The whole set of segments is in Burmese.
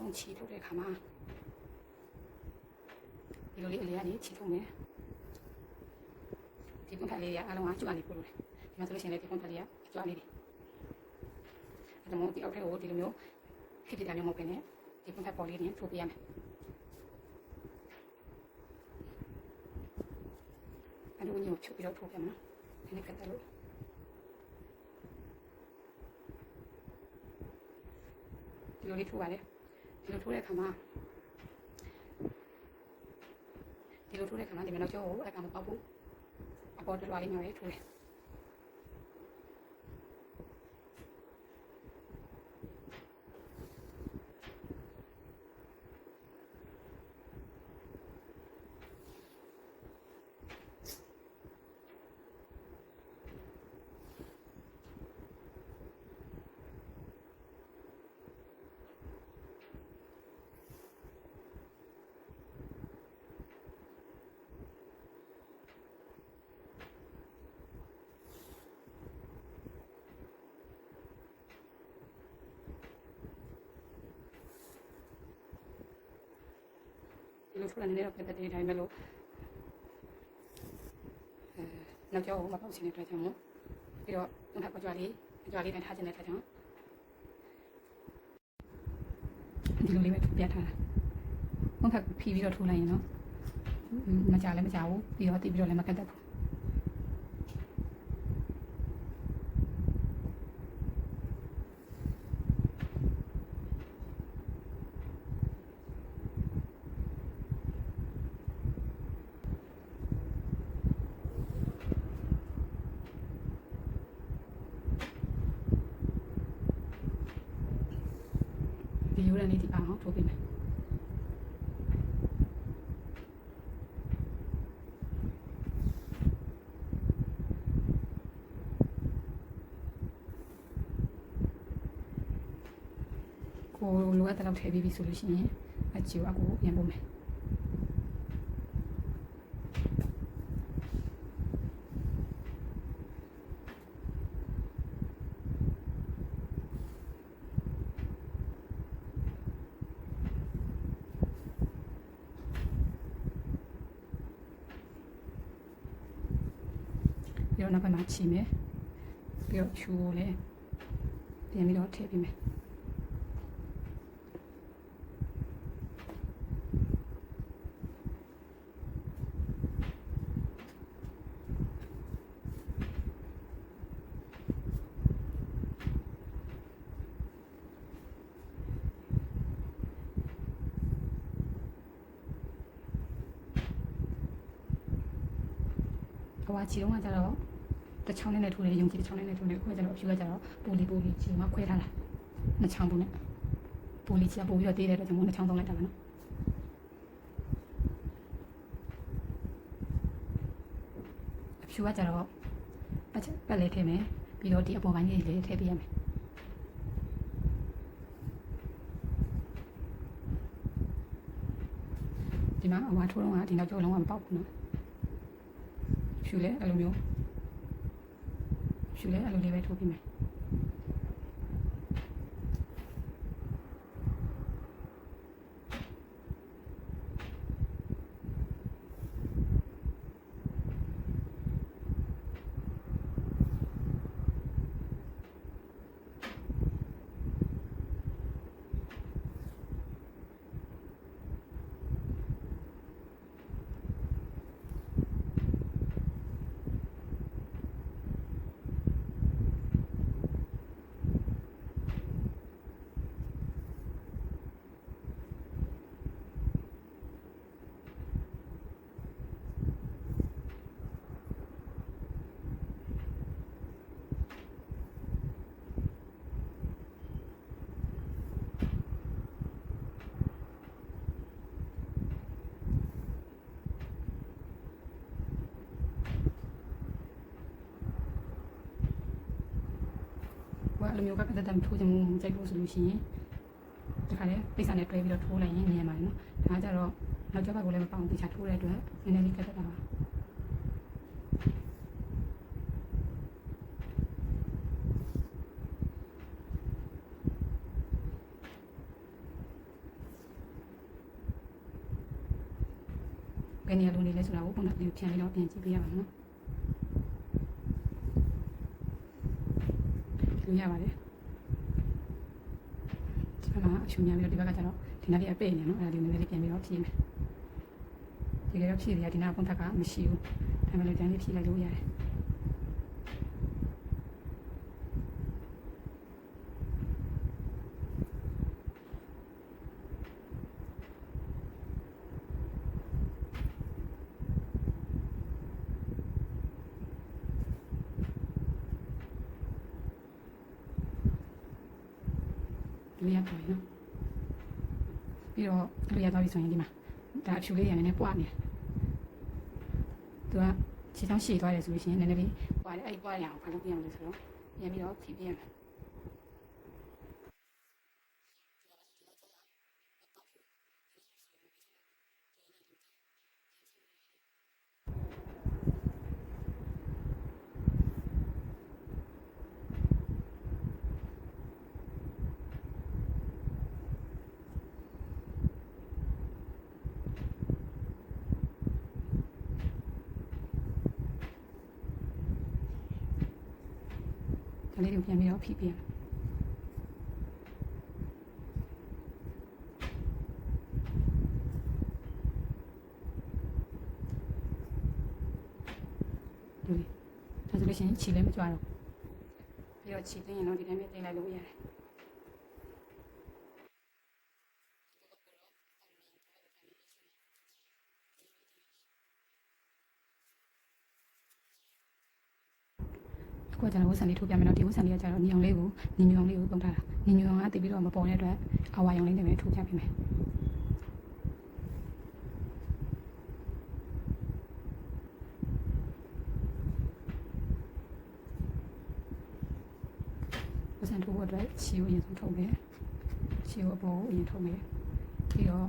ဆုံးချီထုတ်တဲ့အခါမှာဒီလိုလေးအလေးကနေချီထုတ်မယ်ဒီပွန်ဖက်လေးကအလုံးကကျွတ်နေပို့လို့ဒီမှာဆိုလို့ရှိရင်လည်းဒီပွန်ဖက်လေးကကျွတ်နေတယ်အဲ့ဒါမို့ဒီအောက်ထက်ကိုဒီလိုမျိုးဖြစ်ဖြစ်တာမျိုးမဟုတ်ဘဲနဲ့ဒီပွန်ဖက်ပေါ်လေးနဲ့ထိုးပြရမယ်အဲ့လိုမျိုးချုပ်ပြီးတော့ထိုးပြမှာဒီနေ့ကတ်တယ်လို့ဒီလိုလေးထိုးပါလေဒီလိုထိုးတဲ့အခါမှာဒီမှာနောက်ကျောကိုအဲ့ကောင်မပေါက်ဘူးအပေါ်တစ်လွှာလေးမျိုးလေးထိုးတယ်ဒီလိုထိုးနေတဲ့ပတ်သက်တဲ့အတိုင်းပဲလို့နောက်ကျောကိုမပေါက်ချင်တဲ့အတွက်ကြောင့်မို့ပြီးတော့ဘုံဖက်ကြွားလေးတိုင်းထားချင်တဲ့အတွက်ကြောင့်ဒီလိုလေးပဲပြထားတာဘုံဖက်ဖြီးပြီးတော့ထိုးလိုက်ရင်တော့မကြလည်းမကြဘူးပြီးတော့တီးပြီးတော့လည်းမကတ်တတ်ဘူးဒီယူရနေဒီအောင်ထိုးပေးမယ်ကိုလိုအပ်တဲ့လောက်ထည့်ပြီးပြီဆိုလို့ရှိရင်အကျိုးအကူပြန်ပို့မယ်ပြီးတော့နောက်ပိုင်းမှာချီမယ်ပြီးတော့ဖြူကိုလည်းပြန်ပြီးတော့ထည့်ပေးမယ်ဟိုကချီတော့ကကြတော့တစ်ချောင်းနဲ့ထိုးတယ်ယုံကြည်တစ်ချောင်းနဲ့ထိုးတယ်အခုကကြတော့အဖြူကကြတော့ပူလီချီမှာခွဲထားတာနှစ်ချောင်းပုံနဲ့ပူလီချီကပို့ပြီးတော့တေးတဲ့အတွက်ကျွန်တော်နှစ်ချောင်းသုံးလိုက်တာပါနော်အဖြူကကြတော့ပတ်လေးထည့်မယ်ပြီးတော့ဒီအပေါ်ပိုင်းလေးလေးထည့်ပေးရမယ်ဒီမှာအဝါထိုးတော့ကဒီနောက်ကျောလုံးဝမပေါက်ဘူးနော်ဖြူလဲအဲ့လိုမျိုးဖြူလဲအဲ့လိုလေးပဲထိုးပြမယ်အဲ့လိုမျိုးကကတတမ်းထိုးချင်မှုကြိုက်လို့ဆိုလို့ရှိရင်ဒီခါလေးပိတ်စာနဲ့တွဲပြီးတော့ထိုးလိုက်ရင်မြင်ပါတယ်နော်ဒါကြတော့နောက်ကျောဘက်ကိုလည်းမပေါအောင်တိကျထိုးတဲ့အတွက်နည်းနည်းလေးကတတာပါ ယ်နေရာလိုနေလဲဆိုတာကိုပုံမှန်ပြန်ပြီးတော့ပြင်ကြည့်ပေးရပါမယ်နော်လူရပါတယ်ဒီမှာအရှုံးများပြီးတော့ဒီဘက်ကကျတော့ဒီနားလေးအပဲ့နေနော်အဲ့ဒါဒီနည်းနည်းလေးပြန်ပြီးတော့ဖြည့်မယ်ဒီကတော့ဖြည့်ရဒီနားပုံထက်ကမရှိဘူးဒါမှလည်းတန်းလေးဖြည့်လိုက်လို့ရတယ်လူရပေါ်နော်ပြီးတော့လူရသွားပြီဆိုရင်ဒီမှာဒါအဖြူလေးရနေပွားနေသူကခြေထောက်ရှည်သွားတယ်ဆိုလို့ရှိရင်နည်းနည်းလေးပွားတယ်အဲ့ပွားရအောင်ဘာလို့ပြအောင်လဲဆိုတော့ပြန်ပြီးတော့ဖြည့်ပြရမယ်ဒါလေးကိုပြန်ပြီးတော့ဖြည့်ပြရမယ်ဒါဆိုလို့ရှိရင်ခြေလည်းမကြွားတော့ပြီးတော့ခြေသိရင်တော့ဒီတိုင်းပဲတင်လိုက်လို့ရတယ်ကိုကျန်တဲ့ဝဆန်လေးထိုးပြမယ်နော်ဒီဝဆန်လေးကကျတော့ညီအောင်လေးကိုညီညွန်လေးကိုပုံထားတာညီညွန်ကတည်ပြီးတော့မပေါ်တဲ့အတွက်အဝါရောင်လေးနဲ့ပဲထိုးပြပေးမယ်ဝဆန်ထိုးဖို့အတွက်ခြေကိုအရင်ဆုံးထုတ်မယ်ခြေကိုအပေါ်ကိုအရင်ထုတ်မယ်ပြီးတော့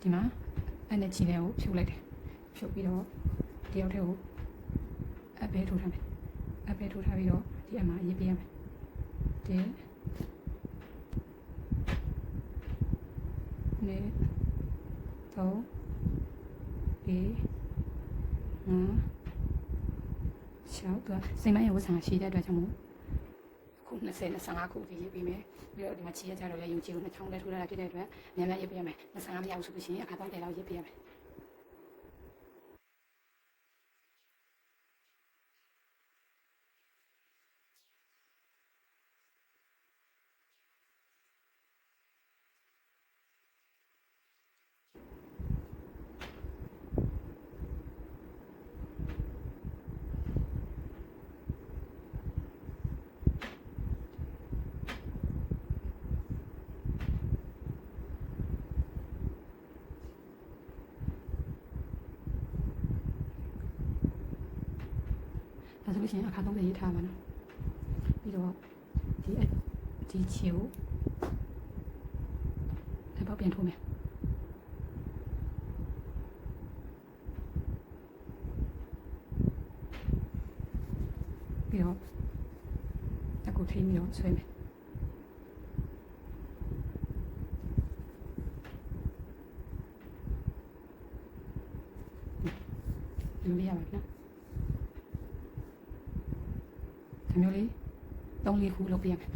ဒီမှာအဲ့နဲ့ခြေလေးကိုဖြုတ်လိုက်တယ်ဖြုတ်ပြီးတော့ဒီအောက်ထက်ကိုအပဲထိုးထားမယ်အပဲထိုးထားပြီးတော့ဒီအမှာရေးပေးရမယ်ဒီနေတော့ဒီရှောက်တော့စိတ်မရဝဆန်ရှိတဲ့အတွက်ကြောင့်မို့အခု20 25ခုဒီရေးပေးမယ်ပြီးတော့ဒီမှာချီရကြတော့လည်းယုံကြည်ကိုနှချောင်းလဲထိုးထားတာဖြစ်တဲ့အတွက်မြန်မြန်ရေးပေးရမယ်25မရဘူးဆိုလို့ရှိရင်အခါ3တယ်လောက်ရေးပေးရမယ်ဒါဆိုလို့ရှိရင်အခါ3တယ်ရေးထားပါနော်ပြီးတော့ဒီခြေကိုတစ်ပေါက်ပြန်ထိုးမယ်ပြီးတော့အခုထိပြီးတော့ဆွဲမယ်လူလေးရပါဗျာဒါမျိုးလေး3-4ခုလုပ်ပြရမယ်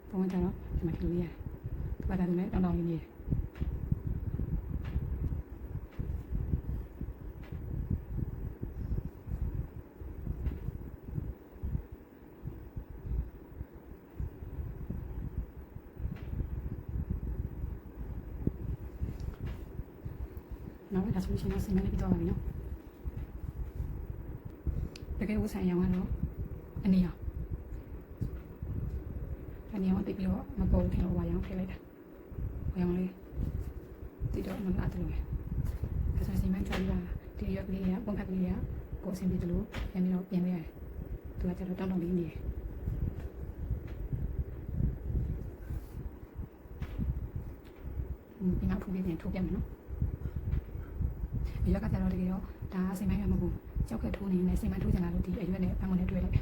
ပုံမှန်ကျတော့ဒီမှာဒီလိုရတယ်ဒီဘာသာတွေလည်းတောင်းတောင်းလေးနေတယ်နောက်ဒါဆိုလို့ရှိရင်စိတ်မလေးပြီးတော့ပါပြီနော်တကယ်ဝဆိုင်ရောင်းကတော့အနေရောတိတ်ပြီးတော့မပေါ်ထင်လို့ဝါရောင်ထည့်လိုက်တာဝါရောင်လေးတိတ်တော့မလာတယ်လို့ပဲဒါဆိုစီမံချပြီးပါဒီရွက်ကလေးကပုံဖက်ကလေးကကိုအဆင်ပြေတယ်လို့ပြန်ပြီးတော့ပြင်ပေးရတယ်သူကကျတော့တောင်းတောင်းလေးနေတယ်ဒီနောက်ထိုးပြန်ထိုးပြမယ်နော်ဒီရွက်ကကျတော့တကယ်တော့ဒါစိမံရမဟုတ်ဘူးကြောက်ကထိုးနေနေစိမံထိုးကြလာလို့ဒီအရွက်နဲ့ပန်းကုန်နဲ့တွေ့လိုက်